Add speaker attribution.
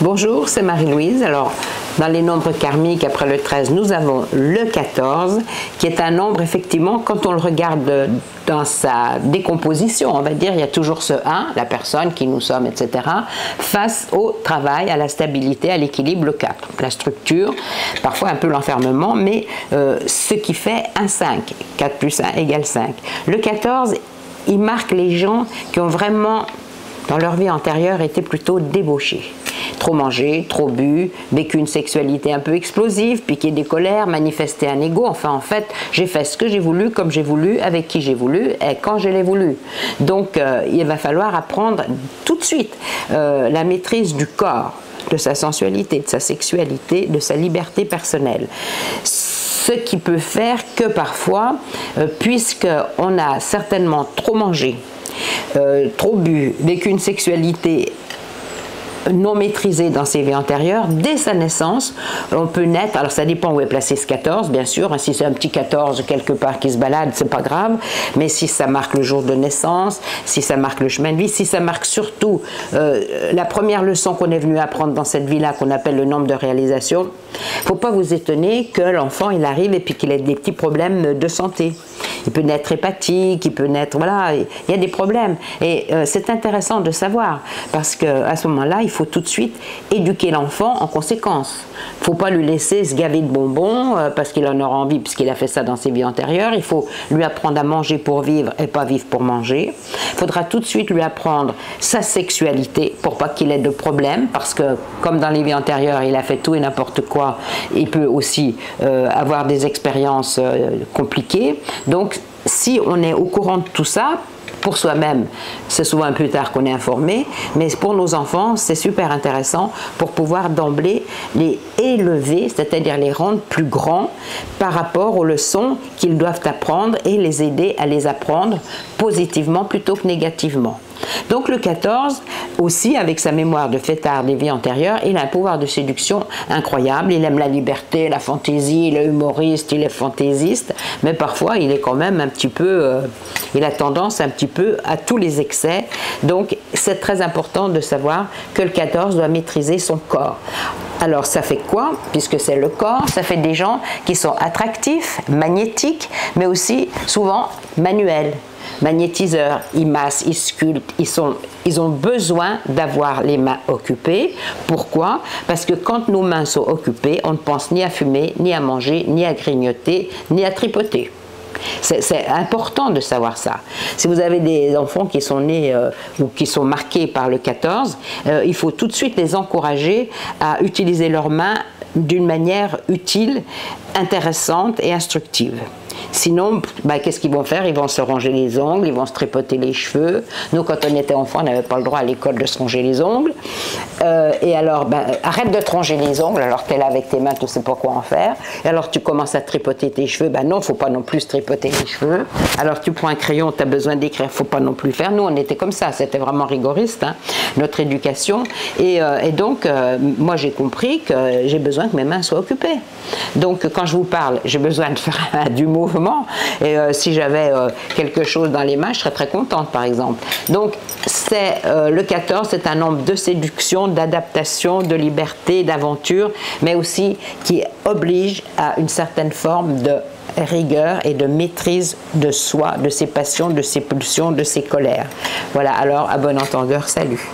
Speaker 1: Bonjour, c'est Marie-Louise. Alors, dans les nombres karmiques, après le 13, nous avons le 14, qui est un nombre, effectivement, quand on le regarde dans sa décomposition, on va dire, il y a toujours ce 1, la personne, qui nous sommes, etc., face au travail, à la stabilité, à l'équilibre, le 4. La structure, parfois un peu l'enfermement, mais ce qui fait un 5. 4 plus 1 égale 5. Le 14, il marque les gens qui ont vraiment, dans leur vie antérieure, été plutôt débauchés. Trop mangé, trop bu, vécu une sexualité un peu explosive, piqué des colères, manifesté un ego. Enfin, en fait, j'ai fait ce que j'ai voulu, comme j'ai voulu, avec qui j'ai voulu et quand je l'ai voulu. Donc, il va falloir apprendre tout de suite la maîtrise du corps, de sa sensualité, de sa sexualité, de sa liberté personnelle. Ce qui peut faire que parfois, puisqu'on a certainement trop mangé, trop bu, vécu une sexualité non maîtrisée dans ses vies antérieures, dès sa naissance, on peut naître, alors ça dépend où est placé ce 14, bien sûr, hein, si c'est un petit 14 quelque part qui se balade, c'est pas grave, mais si ça marque le jour de naissance, si ça marque le chemin de vie, si ça marque surtout la première leçon qu'on est venu apprendre dans cette vie-là, qu'on appelle le nombre de réalisation, faut pas vous étonner que l'enfant, il arrive et puis qu'il ait des petits problèmes de santé. Il peut naître hépatique, il peut naître, voilà, il y a des problèmes. Et c'est intéressant de savoir, parce qu'à ce moment-là, il faut tout de suite éduquer l'enfant en conséquence. Il ne faut pas lui laisser se gaver de bonbons parce qu'il en aura envie, puisqu'il a fait ça dans ses vies antérieures. Il faut lui apprendre à manger pour vivre et pas vivre pour manger. Il faudra tout de suite lui apprendre sa sexualité pour pas qu'il ait de problème, parce que comme dans les vies antérieures, il a fait tout et n'importe quoi, il peut aussi avoir des expériences compliquées. Donc, si on est au courant de tout ça, pour soi-même, c'est souvent un peu tard qu'on est informé, mais pour nos enfants, c'est super intéressant pour pouvoir d'emblée les élever, c'est-à-dire les rendre plus grands par rapport aux leçons qu'ils doivent apprendre et les aider à les apprendre positivement plutôt que négativement. Donc le 14, aussi avec sa mémoire de fêtard des vies antérieures, il a un pouvoir de séduction incroyable. Il aime la liberté, la fantaisie, il est humoriste, il est fantaisiste, mais parfois il est quand même un petit peu, il a tendance un petit peu à tous les excès. Donc c'est très important de savoir que le 14 doit maîtriser son corps. Alors ça fait quoi? Puisque c'est le corps, ça fait des gens qui sont attractifs, magnétiques, mais aussi souvent manuels. Magnétiseurs, ils massent, ils sculptent, ils ont besoin d'avoir les mains occupées. Pourquoi? Parce que quand nos mains sont occupées, on ne pense ni à fumer, ni à manger, ni à grignoter, ni à tripoter. C'est important de savoir ça. Si vous avez des enfants qui sont nés ou qui sont marqués par le 14, il faut tout de suite les encourager à utiliser leurs mains d'une manière utile, intéressante et instructive. Sinon, qu'est-ce qu'ils vont faire? Ils vont se ronger les ongles, ils vont se tripoter les cheveux. Nous, quand on était enfant, on n'avait pas le droit à l'école de se ronger les ongles. Et alors, arrête de te ronger les ongles, alors tu es là avec tes mains, tu ne sais pas quoi en faire. Et alors, tu commences à tripoter tes cheveux. Non, il ne faut pas non plus se tripoter les cheveux. Alors, tu prends un crayon, tu as besoin d'écrire, il ne faut pas non plus faire. Nous, on était comme ça, c'était vraiment rigoriste, hein, notre éducation. Et donc, moi, j'ai compris que j'ai besoin que mes mains soient occupées. Donc, quand je vous parle, j'ai besoin de faire du mouvement. Et si j'avais quelque chose dans les mains, je serais très contente, par exemple. Donc, le 14, c'est un nombre de séduction, d'adaptation, de liberté, d'aventure, mais aussi qui oblige à une certaine forme de rigueur et de maîtrise de soi, de ses passions, de ses pulsions, de ses colères. Voilà, alors, à bon entendeur, salut.